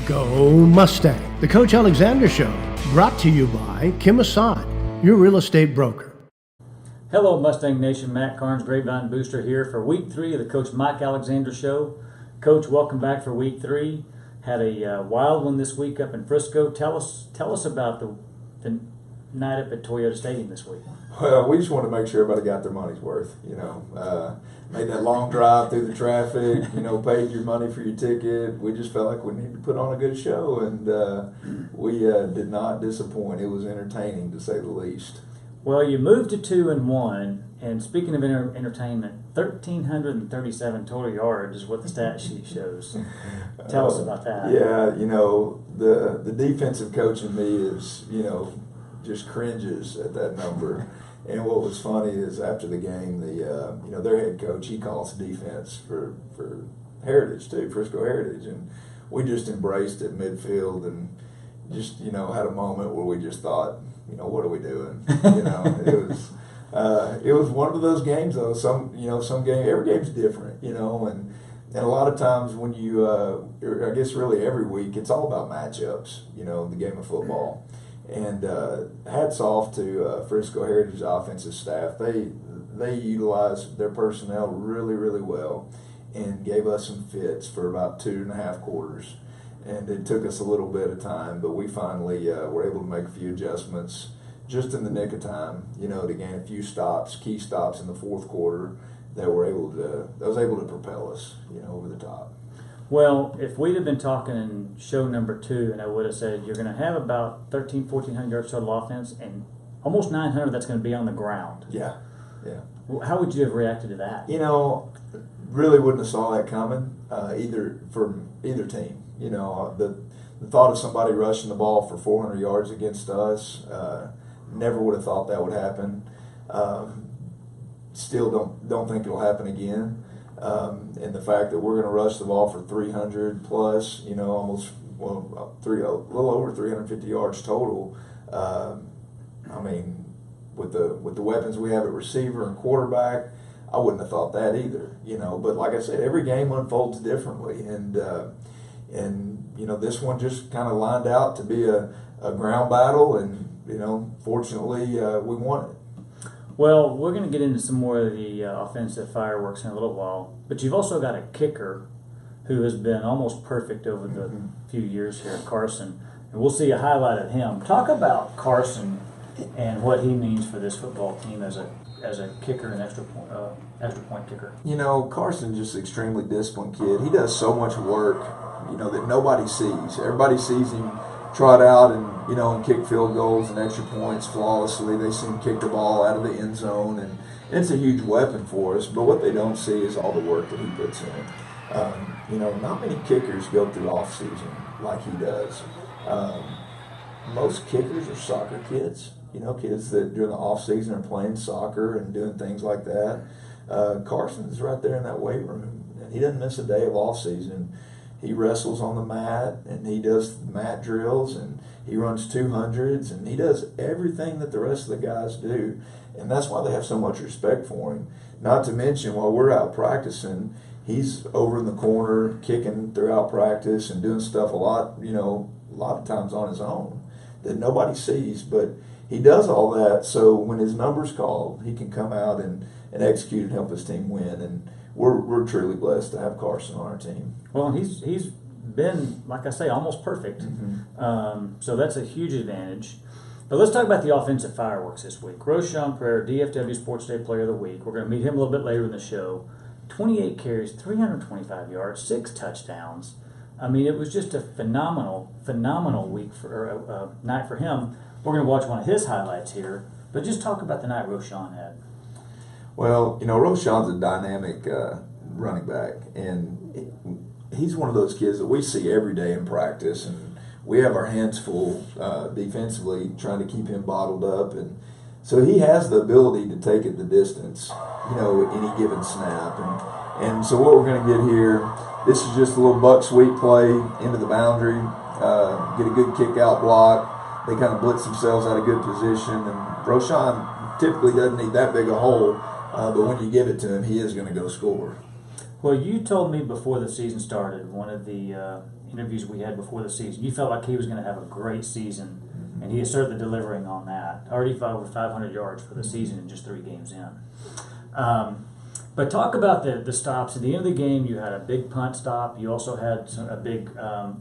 Go Mustang, the Coach Alexander Show, brought to you by Kim Assad, your real estate broker. Hello, Mustang Nation. Matt Carnes, Grapevine Booster here for Week 3 of the Coach Mike Alexander Show. Coach, welcome back for Week 3. Had a wild one this week up in Frisco. Tell us about the night up at Toyota Stadium this week. Well, we just wanted to make sure everybody got their money's worth. Made that long drive through the traffic. Paid your money for your ticket. We just felt like we needed to put on a good show, and we did not disappoint. It was entertaining, to say the least. Well, you moved to 2-1, and speaking of entertainment, 1,337 total yards is what the stat sheet shows. Tell us about that. Yeah, the defensive coach in me is, just cringes at that number. And what was funny is after the game, their head coach, he calls defense for Heritage too, Frisco Heritage, and we just embraced it midfield and just had a moment where we just thought, what are we doing? It was one of those games though. Every game's different, and a lot of times when you, I guess really every week, it's all about matchups, the game of football. And hats off to Frisco Heritage offensive staff. They utilized their personnel really, really well and gave us some fits for about 2.5 quarters. And it took us a little bit of time, but we finally were able to make a few adjustments just in the nick of time, to gain a few key stops in the fourth quarter that was able to propel us, over the top. Well, if we'd have been talking in show number 2, and I would have said you're going to have about 1,400 yards total offense, and almost 900 that's going to be on the ground. Yeah. How would you have reacted to that? Really wouldn't have saw that coming from either team. The thought of somebody rushing the ball for 400 yards against us, never would have thought that would happen. Still don't think it'll happen again. And the fact that we're going to rush the ball for 300 plus, a little over 350 yards total. With the weapons we have at receiver and quarterback, I wouldn't have thought that either. But like I said, every game unfolds differently, and this one just kind of lined out to be a ground battle, and fortunately we won it. Well, we're going to get into some more of the offensive fireworks in a little while, but you've also got a kicker who has been almost perfect over the few years here, Carson, and we'll see a highlight of him. Talk about Carson and what he means for this football team as a kicker and extra point kicker. Carson's just an extremely disciplined kid. He does so much work, that nobody sees. Everybody sees him trot out and kick field goals and extra points flawlessly. They see him kick the ball out of the end zone, and it's a huge weapon for us. But what they don't see is all the work that he puts in. Not many kickers go through off season like he does. Most kickers are soccer kids. Kids that during the off season are playing soccer and doing things like that. Carson's right there in that weight room, and he doesn't miss a day of off season. He wrestles on the mat, and he does mat drills, and he runs 200s, and he does everything that the rest of the guys do. And that's why they have so much respect for him. Not to mention, while we're out practicing, he's over in the corner kicking throughout practice and doing stuff a lot of times on his own that nobody sees. But he does all that so when his number's called, he can come out and execute and help his team win. And we're truly blessed to have Carson on our team. Well, he's been, like I say, almost perfect. So that's a huge advantage. But let's talk about the offensive fireworks this week. Roshan Prayer, DFW Sports Day Player of the Week. We're going to meet him a little bit later in the show. 28 carries, 325 yards, 6 touchdowns. It was just a phenomenal week night for him. We're going to watch one of his highlights here. But just talk about the night Roshan had. Well, Roshan's a dynamic running back, and he's one of those kids that we see every day in practice, and we have our hands full defensively trying to keep him bottled up, and so he has the ability to take it the distance, any given snap, and so what we're going to get here, this is just a little buck sweep play into the boundary, get a good kick out block. They kind of blitz themselves out of good position, and Roshan typically doesn't need that big a hole. But when you give it to him, he is going to go score. Well, you told me before the season started, one of the interviews we had before the season, you felt like he was going to have a great season, and he has started delivering on that. Already over 500 yards for the season in just 3 games in. But talk about the stops. At the end of the game, you had a big punt stop. You also had a big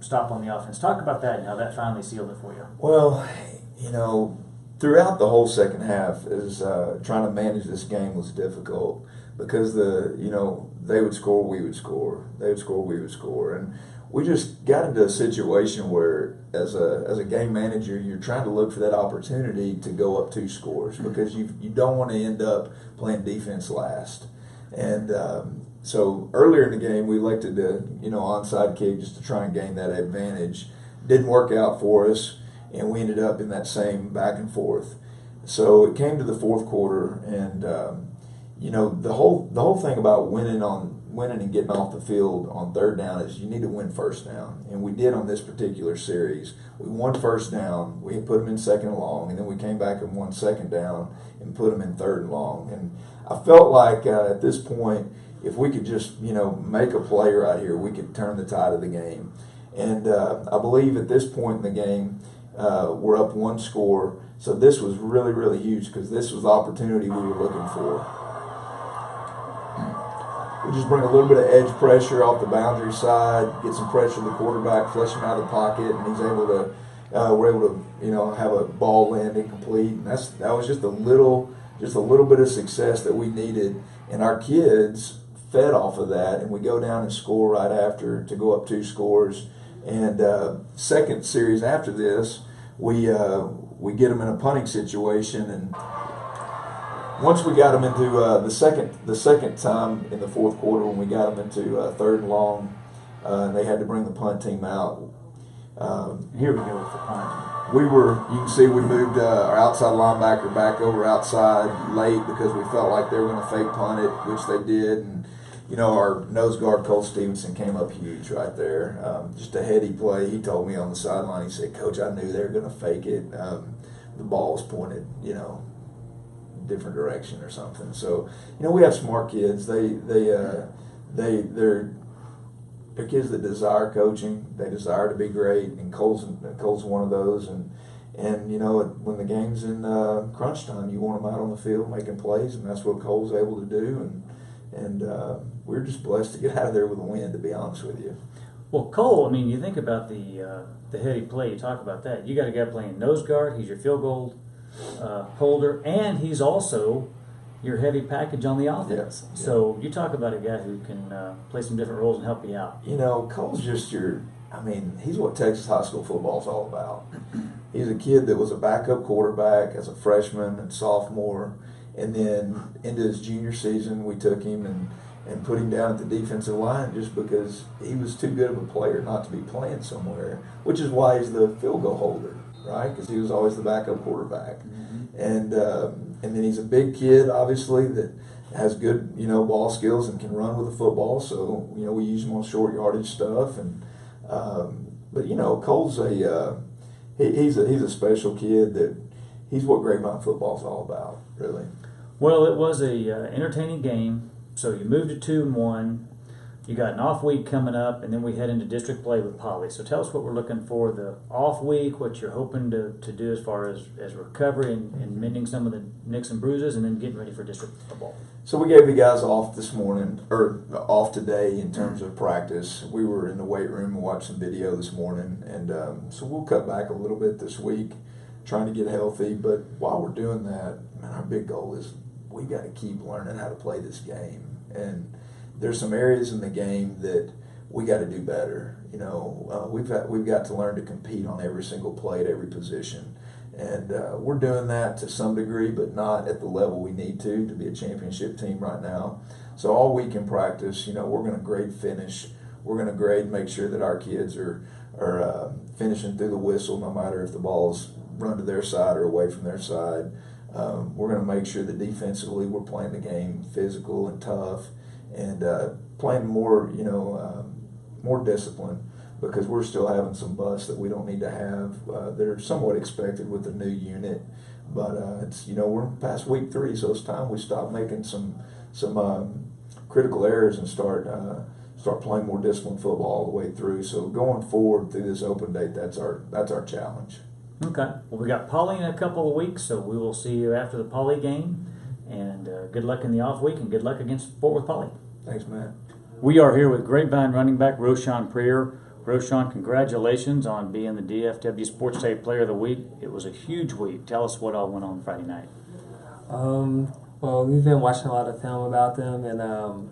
stop on the offense. Talk about that and how that finally sealed it for you. Well, throughout the whole second half, is trying to manage this game was difficult because they would score, we would score, they would score, we would score, and we just got into a situation where, as a game manager, you're trying to look for that opportunity to go up 2 scores because you don't want to end up playing defense last. And so earlier in the game, we elected to onside kick just to try and gain that advantage. Didn't work out for us, and we ended up in that same back and forth. So it came to the fourth quarter, and the whole thing about winning and getting off the field on third down is you need to win first down, and we did on this particular series. We won first down, we put them in second and long, and then we came back and won second down and put them in third and long. And I felt like at this point, if we could just make a play right here, we could turn the tide of the game. And I believe at this point in the game, we're up 1 score. So this was really, really huge because this was the opportunity we were looking for. We just bring a little bit of edge pressure off the boundary side, get some pressure on the quarterback, flush him out of the pocket, and he's able to. We're able to, have a ball land incomplete. And that was just a little bit of success that we needed, and our kids fed off of that. And we go down and score right after to go up 2 scores. And second series after this, we get them in a punting situation, and once we got them into the second time in the fourth quarter when we got them into third and long, and they had to bring the punt team out. Here we go with the punt. You can see we moved our outside linebacker back over outside late because we felt like they were going to fake punt it, which they did. And our nose guard Cole Stevenson came up huge right there. Just a heady play. He told me on the sideline, he said, "Coach, I knew they were going to fake it. The ball was pointed, different direction or something." So, we have smart kids. They're kids that desire coaching. They desire to be great, and Cole's one of those. And when the game's in crunch time, you want them out on the field making plays, and that's what Cole's able to do. And we're just blessed to get out of there with a win, to be honest with you. Well, Cole, you think about the heady play. You talk about that. You got a guy playing nose guard. He's your field goal holder, and he's also your heavy package on the offense. Yeah. So you talk about a guy who can play some different roles and help you out. Cole's just he's what Texas high school football is all about. He's a kid that was a backup quarterback as a freshman and sophomore, and then into his junior season we took him and put him down at the defensive line just because he was too good of a player not to be playing somewhere, which is why he's the field goal holder, right? Because he was always the backup quarterback. Mm-hmm. And then he's a big kid, obviously, that has good, ball skills and can run with the football. So, we use him on short yardage stuff. And but Cole's he's a special kid that he's what Grapevine football's all about, really. Well, it was a entertaining game. So you moved to 2-1. You got an off week coming up, and then we head into district play with Poly. So tell us what we're looking for the off week, what you're hoping to do as far as recovery and mending some of the nicks and bruises, and then getting ready for district football. So we gave the guys off this morning, or off today in terms of practice. We were in the weight room and watched some video this morning, and so we'll cut back a little bit this week, trying to get healthy. But while we're doing that, our big goal is we got to keep learning how to play this game. And there's some areas in the game that we got to do better. We've got to learn to compete on every single play at every position, and we're doing that to some degree, but not at the level we need to be a championship team right now. So all week in practice, we're going to grade finish. We're going to grade, make sure that our kids are finishing through the whistle, no matter if the ball's run to their side or away from their side. We're going to make sure that defensively we're playing the game physical and tough, and playing more discipline, because we're still having some busts that we don't need to have. That are somewhat expected with the new unit, but it's we're past week 3, so it's time we stop making some critical errors and start start playing more disciplined football all the way through. So going forward through this open date, that's our challenge. Okay. Well, we got Poly in a couple of weeks, so we will see you after the Poly game. And good luck in the off week, and good luck against Fort Worth Poly. Thanks, man. We are here with Grapevine running back Roshan Prier. Roshan, congratulations on being the DFW Sports Day Player of the Week. It was a huge week. Tell us what all went on Friday night. Well, we've been watching a lot of film about them, and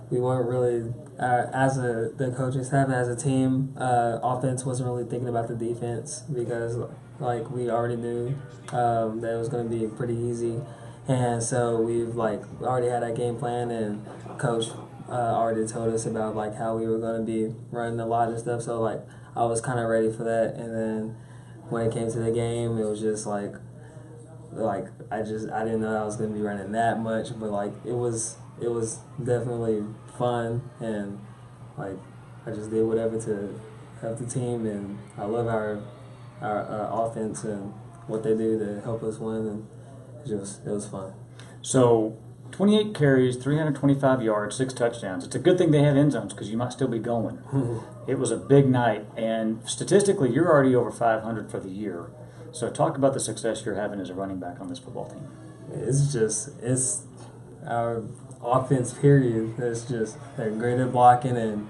we weren't really, the coaching staff and as a team, offense wasn't really thinking about the defense because, like, we already knew that it was going to be pretty easy. And so we've already had that game plan, and coach already told us about how we were going to be running a lot and stuff. So I was kind of ready for that. And then when it came to the game, it was just I didn't know I was going to be running that much, but it was definitely fun, and I just did whatever to help the team, and I love our offense and what they do to help us win, and it was fun. So 28 carries, 325 yards, 6 touchdowns. It's a good thing they have end zones because you might still be going. It was a big night, and statistically, you're already over 500 for the year. So talk about the success you're having as a running back on this football team. It's our offense, period. It's just they're great at blocking, and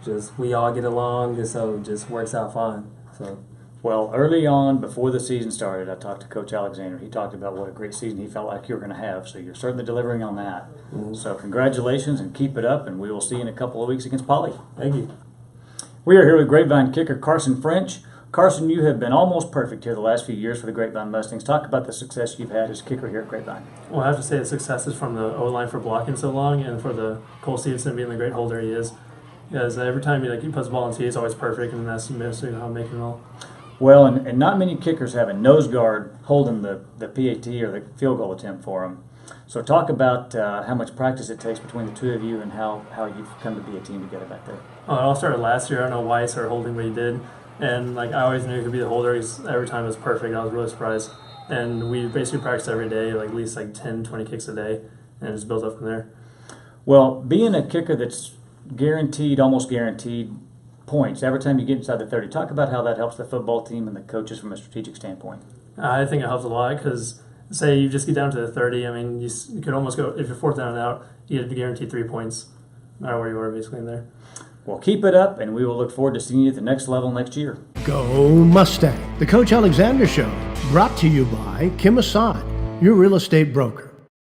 just we all get along, and so it just works out fine. So. Well, early on, before the season started, I talked to Coach Alexander. He talked about what a great season he felt like you were going to have, so you're certainly delivering on that. Mm-hmm. So congratulations, and keep it up, and we will see you in a couple of weeks against Poly. Thank you. We are here with Grapevine kicker Carson French. Carson, you have been almost perfect here the last few years for the Grapevine Mustangs. Talk about the success you've had as kicker here at Grapevine. Well, I have to say the success is from the O-line for blocking so long, and for the Cole Stevenson being the great holder he is. Because every time he puts the ball in tee, it's always perfect, and that's mostly how I'm making it all. Well, and not many kickers have a nose guard holding the PAT or the field goal attempt for them. So talk about how much practice it takes between the two of you and how you've come to be a team together back there. It all started last year. I don't know why he started holding what he did. And I always knew he could be the holder. Every time it was perfect. I was really surprised. And we basically practiced every day, at least 10, 20 kicks a day, and just built up from there. Well, being a kicker that's almost guaranteed points every time you get inside the 30, talk about how that helps the football team and the coaches from a strategic standpoint. I think it helps a lot because, say, you just get down to the 30. You could almost go, if you're fourth down and out, you get guaranteed 3 points, no matter where you are basically in there. Well, keep it up, and we will look forward to seeing you at the next level next year. Go Mustang! The Coach Alexander Show, brought to you by Kim Assad, your real estate broker.